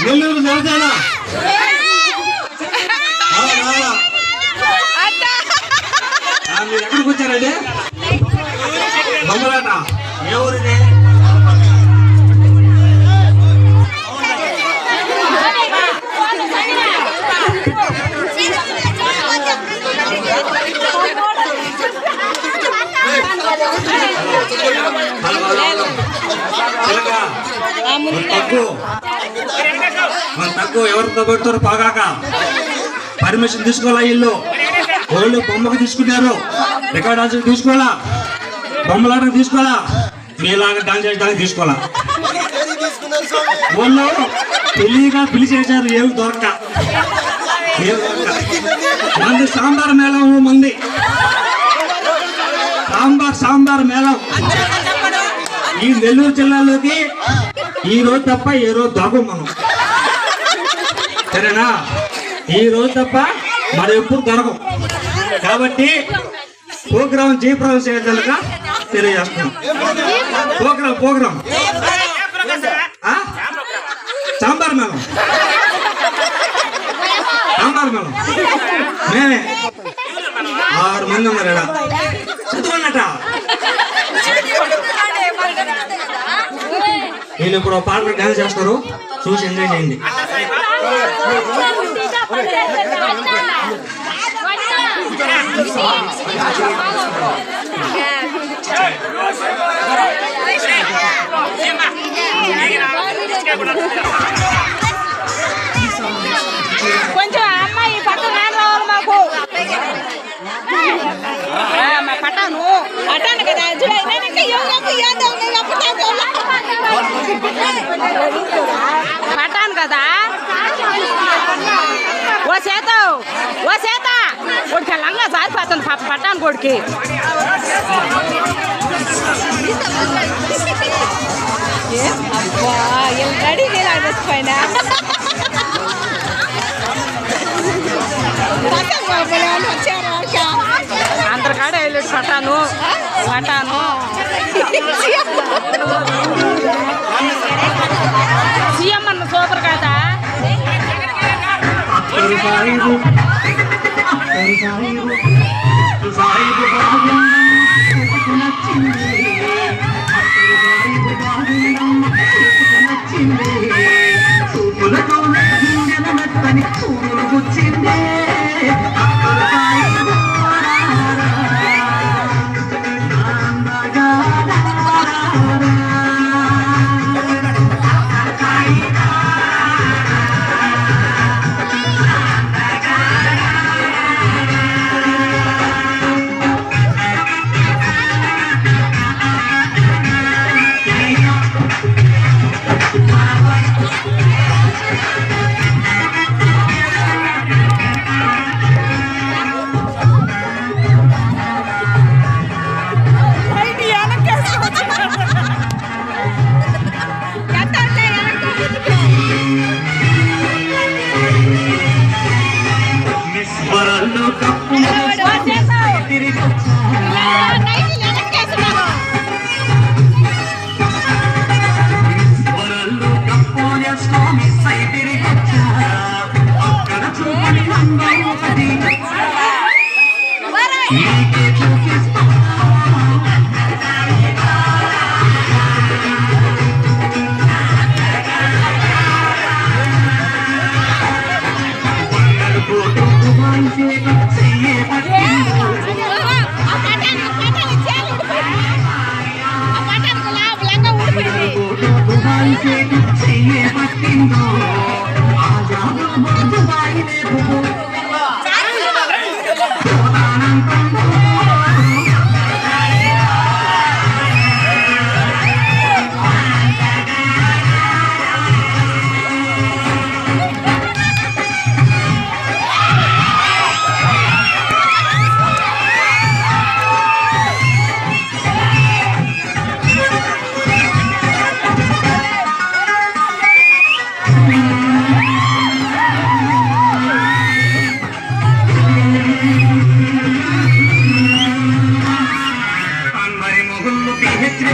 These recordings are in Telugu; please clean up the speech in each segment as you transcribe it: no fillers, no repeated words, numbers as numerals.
నెల్లూరు జనసేన మీరు ఎక్కడికి వచ్చారండి? బొమ్మలాట ఏ ఊరిది? తక్కువ ఎవరితో పెడతారు పాగాక పర్మిషన్ తీసుకోవాలా? ఇల్లు వాళ్ళు బొమ్మకు తీసుకున్నారు, రికార్డ్ డాన్స్ తీసుకోవాలా, బొమ్మలాటకు తీసుకోవాలా, మీలాగా డాన్స్ చేయడానికి తీసుకోవాలా? వాళ్ళు పెళ్లిగా పిలిచేశారు, ఏమి దొరక మంది సాంబార్ మేళం, మంది సాంబార్ మేళం. ఈ నెల్లూరు జిల్లాలోకి ఈ రోజు తప్ప ఏ రోజు దాగు మనం, సరేనా? ఈ రోజు తప్ప మరి ఎప్పుడు దొరకం. కాబట్టి ప్రోగ్రాం జయప్రదం చేయగలక తెలియజేస్తున్నాం. ప్రోగ్రాం సాంబార్ మేళం మేమే 6 మంది ఉన్నారు. చదువున్నట నేను ఇప్పుడు పాటలు డాన్స్ చేస్తారు, చూసి ఎంజాయ్ చేయండి. కొంచెం అమ్మాయి పక్కన రావాలి మాకు. పట్టాను కదా, పట్టాను కదా. ఓ చేత కొడుకు లంగా సారిపోతుంది పాప పట్టాను కొడుకి. అబ్బా రెడీ నేను ఆడిపోయినా అందరి కాడ వెళ్ళాడు పట్టాను. సీఎం అన్న సూపర్ కదా.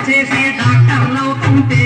చేసి డాక్టర్లు అవుతుంటే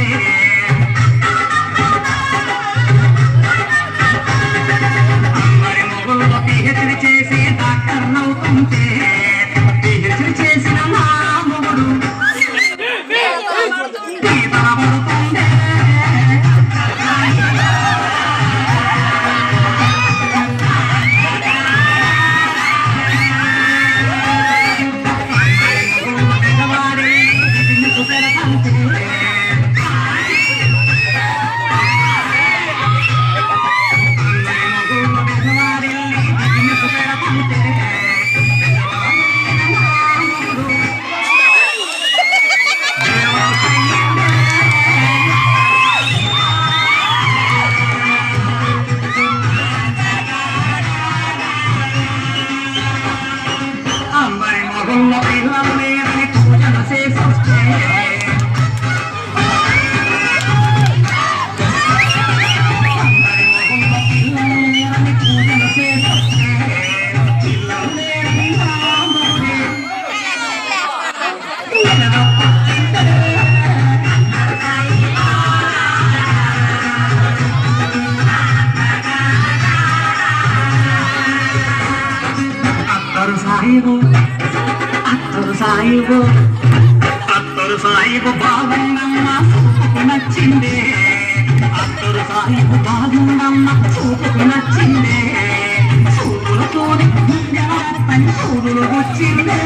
సాయిబు అత్తరు సాయిబు బాగుందమ్మా చూపుకు నచ్చిందే అత్తరు సాయిబు బాగుందమ్మా చూపుకు నచ్చిందే చూపులతోని గుండెల పని చూడులు వచ్చిందే